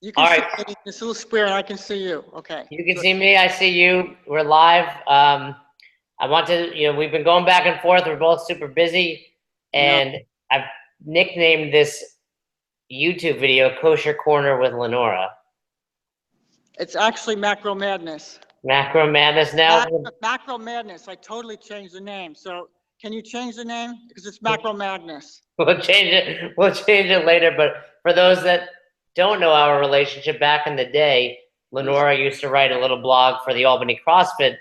You All can see right. me in this little square, and I can see you. Okay. You can Good. see me. I see you. We're live. I want to, we've been going back and forth. We're both super busy. I know. And I've nicknamed this YouTube video Kosher Corner with Lenora. It's actually Macro Madness. Macro Madness now. Macro Madness. I totally changed the name. So can you change the name? Because it's Macro Madness. We'll change it. We'll change it later. But for those that don't know our relationship, back in the day, Lenora used to write a little blog for the Albany CrossFit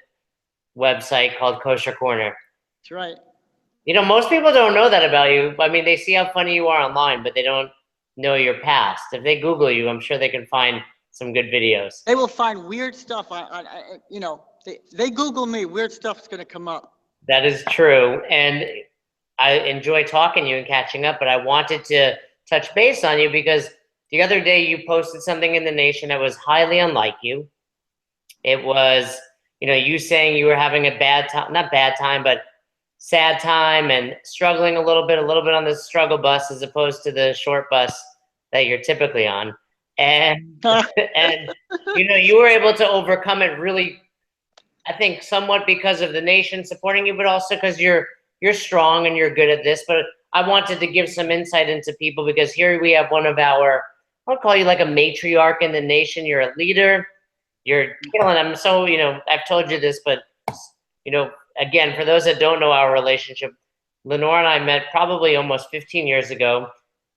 website called Kosher Korner. That's right. Most people don't know that about you. I mean, they see how funny you are online, but they don't know your past. If they Google you, I'm sure they can find some good videos. They will find weird stuff they Google me, weird stuff's going to come up. That is true. And I enjoy talking to you and catching up, but I wanted to touch base on you because the other day you posted something in the Nation that was highly unlike you. It was, you saying you were having a bad time, not bad time, but sad time and struggling a little bit on the struggle bus as opposed to the short bus that you're typically on. And, and you were able to overcome it really, I think, somewhat because of the Nation supporting you, but also because you're strong and you're good at this. But I wanted to give some insight into people because here we have one of our, I'll call you like a matriarch in the Nation. You're a leader. You're killing them. So, I've told you this, but, again, for those that don't know our relationship, Lenora and I met probably almost 15 years ago.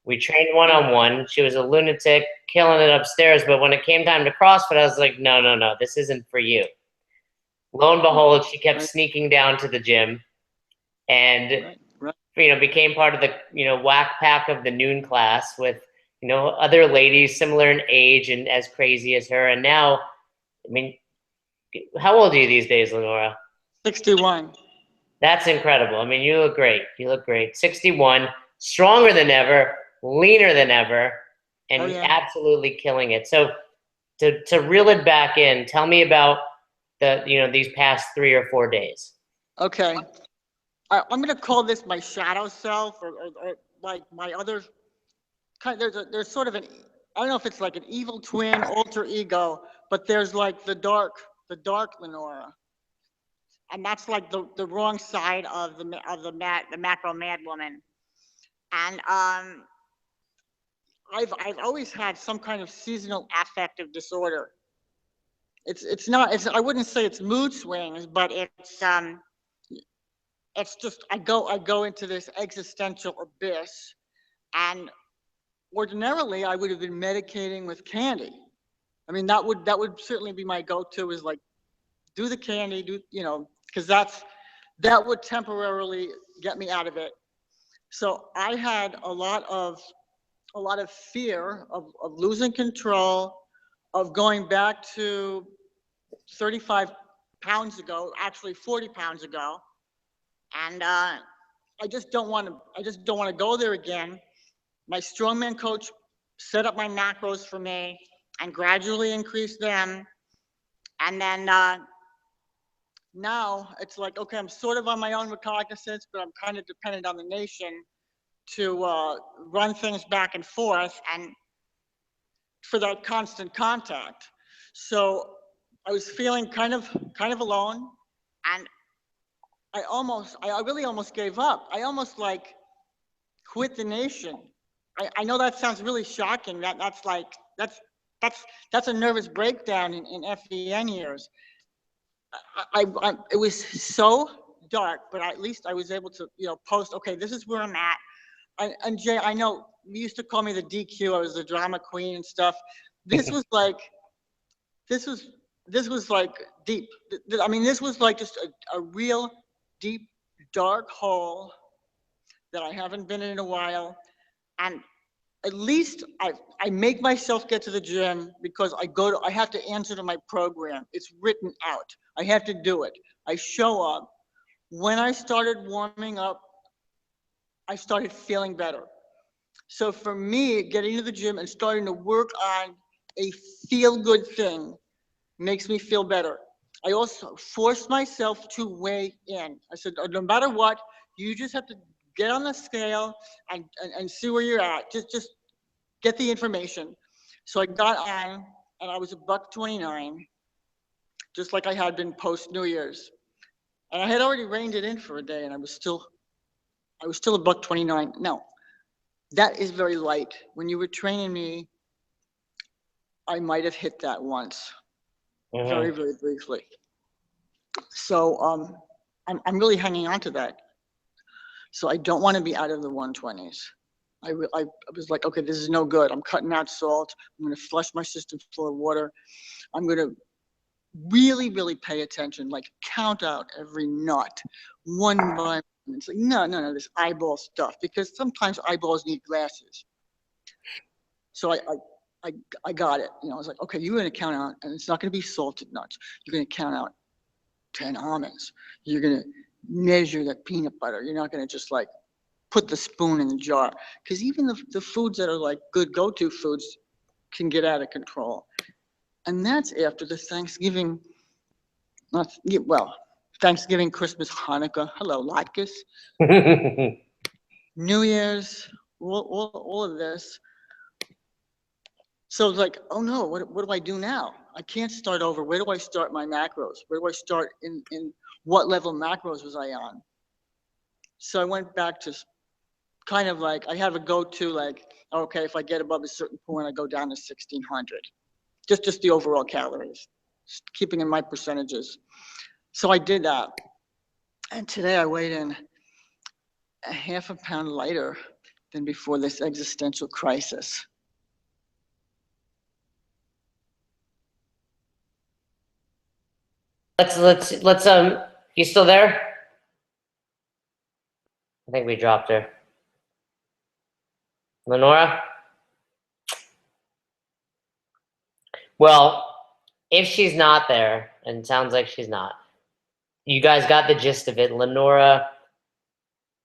We trained one-on-one. She was a lunatic, killing it upstairs. But when it came time to CrossFit, I was like, no, this isn't for you. Lo and behold, she kept sneaking down to the gym and, became part of the, whack pack of the noon class with, other ladies similar in age and as crazy as her. And now, I mean, how old are you these days, Lenora? 61. That's incredible. I mean, you look great. 61, stronger than ever, leaner than ever, and absolutely killing it. So to reel it back in, tell me about these past 3 or 4 days. Okay. I'm going to call this my shadow self or like my other kind. There's sort of I don't know if it's like an evil twin, alter ego, but there's like the dark Lenora. And that's like the wrong side of the macro mad woman. And I've always had some kind of seasonal affective disorder. It's not I wouldn't say it's mood swings, but it's just I go into this existential abyss, and ordinarily I would have been medicating with candy. I mean that would certainly be my go-to, is like do the candy, because that would temporarily get me out of it. So I had a lot of fear of losing control, of going back to 35 pounds ago, actually 40 pounds ago, and I just don't want to go there again. My strongman coach set up my macros for me and gradually increased them, and then now it's like, okay, I'm sort of on my own recognizance, but I'm kind of dependent on the Nation to run things back and forth and for that constant contact. So I was feeling kind of alone, and I really almost gave up. I almost like quit the Nation. I know that sounds really shocking. That's a nervous breakdown in FEN years. It was so dark, but at least I was able to, post, okay, this is where I'm at. And Jay, I know you used to call me the DQ. I was the drama queen and stuff. This was like deep. I mean, this was like just a real deep, dark hole that I haven't been in a while. And at least I make myself get to the gym because I have to answer to my program. It's written out. I have to do it. I show up. When I started warming up, I started feeling better. So for me, getting to the gym and starting to work on a feel-good thing makes me feel better. I also forced myself to weigh in. I said, no matter what, you just have to get on the scale and see where you're at. Just get the information. So I got on, and I was a $129, just like I had been post New Year's. And I had already reined it in for a day, and I was still a $129. Now, that is very light. When you were training me, I might have hit that once, very, very briefly. So I'm really hanging on to that. So I don't want to be out of the 120s. I was like, okay, this is no good. I'm cutting out salt. I'm going to flush my system full of water. I'm going to really, really pay attention, like count out every nut, one by one. It's like, no, this eyeball stuff, because sometimes eyeballs need glasses. So I got it. I was like, okay, you're going to count out, and it's not going to be salted nuts. You're going to count out 10 almonds. You're going to measure that peanut butter. You're not going to just like put the spoon in the jar, because even the foods that are like good go-to foods can get out of control. And that's after the Thanksgiving, Thanksgiving, Christmas, Hanukkah, hello, latkes, New Year's, all of this. So it's like, oh no, what do I do now? I can't start over. Where do I start my macros? Where do I start in what level macros was I on? So I went back to kind of like, I have a go-to, like, okay, if I get above a certain point, I go down to 1600. Just the overall calories, keeping in my percentages. So I did that. And today I weighed in a half a pound lighter than before this existential crisis. Let's you still there? I think we dropped her. Lenora? Well, if she's not there, and it sounds like she's not, you guys got the gist of it. Lenora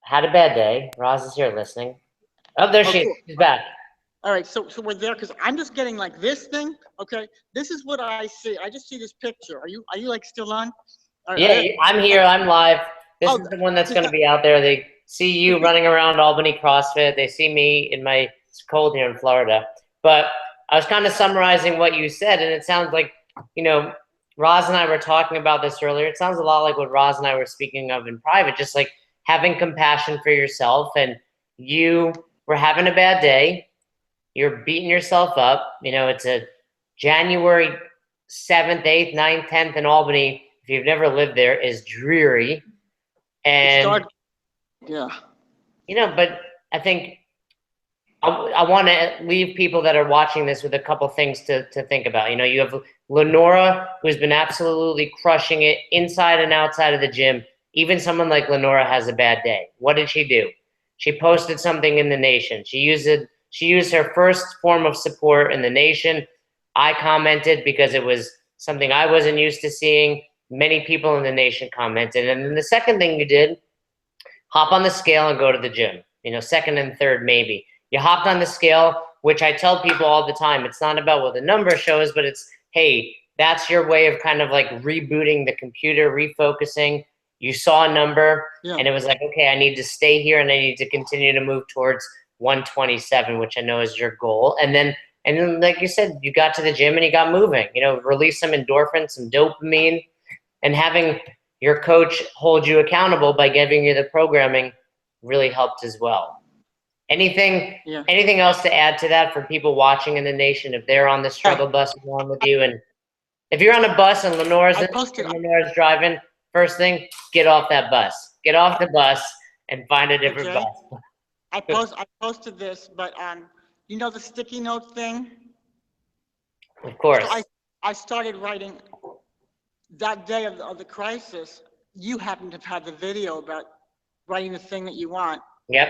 had a bad day. Roz is here listening. Oh, there she is. Cool. She's back. All right, so we're there, because I'm just getting like this thing. Okay, this is what I see. I just see this picture. Are you like still on? Yeah, I'm here. I'm live. This is the one that's going to be out there. They see you running around Albany CrossFit. They see me in my, it's cold here in Florida. But I was kind of summarizing what you said, and it sounds like, Roz and I were talking about this earlier. It sounds a lot like what Roz and I were speaking of in private, just like having compassion for yourself. And you were having a bad day. You're beating yourself up. It's a January 7th, 8th, 9th, 10th in Albany. If you've never lived there, is dreary. And, yeah. But I think I want to leave people that are watching this with a couple things to think about. You have Lenora, who's been absolutely crushing it inside and outside of the gym. Even someone like Lenora has a bad day. What did she do? She posted something in the nation. She used her first form of support in the nation. I commented because it was something I wasn't used to seeing. Many people in the nation commented. And then the second thing you did, hop on the scale and go to the gym. Second and third maybe. You hopped on the scale, which I tell people all the time. It's not about what the number shows, but it's, hey, that's your way of kind of like rebooting the computer, refocusing. You saw a number, and it was like, okay, I need to stay here, and I need to continue to move towards 127, which I know is your goal. And then, like you said, you got to the gym and you got moving. Release some endorphins, some dopamine, and having your coach hold you accountable by giving you the programming really helped as well. Anything else to add to that for people watching in the nation if they're on the struggle bus along with you? And if you're on a bus and Lenora's driving, first thing, get off that bus. Get off the bus and find a different bus. I posted this, but the sticky note thing? Of course. So I started writing that day of the crisis. You happen to have had the video about writing the thing that you want. Yep.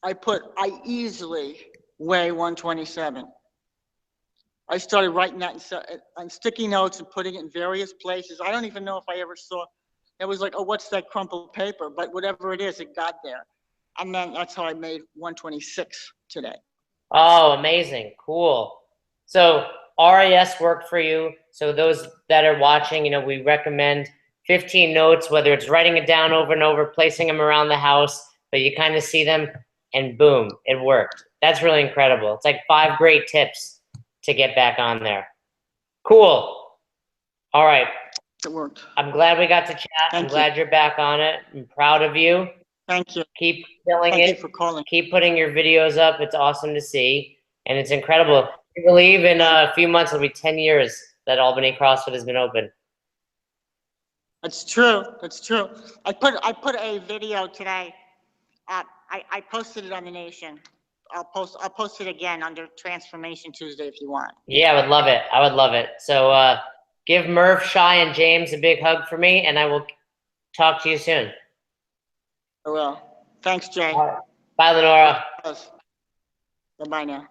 I easily weigh 127. I started writing that on sticky notes and putting it in various places. I don't even know if I ever saw, it was like, oh, what's that crumpled paper? But whatever it is, it got there. And then that's how I made 126 today. Oh, amazing. Cool. So RAS worked for you. So those that are watching, we recommend 15 notes, whether it's writing it down over and over, placing them around the house, but you kind of see them. and boom, it worked. That's really incredible. It's like 5 great tips to get back on there. Cool. All right. It worked. I'm glad we got to chat. I'm glad you're back on it. I'm proud of you. Thank you. Keep killing Thank it. you for calling. Keep putting your videos up. It's awesome to see. And it's incredible. I believe in a few months, it'll be 10 years that Albany CrossFit has been open. It's true. It's true. I put a video today. I posted it on the Nation. I'll post it again under Transformation Tuesday if you want. Yeah, I would love it. I would love it. So give Murph, Shy, and James a big hug for me, and I will talk to you soon. I will. Thanks, Jay. Bye, Lenora. Bye-bye now.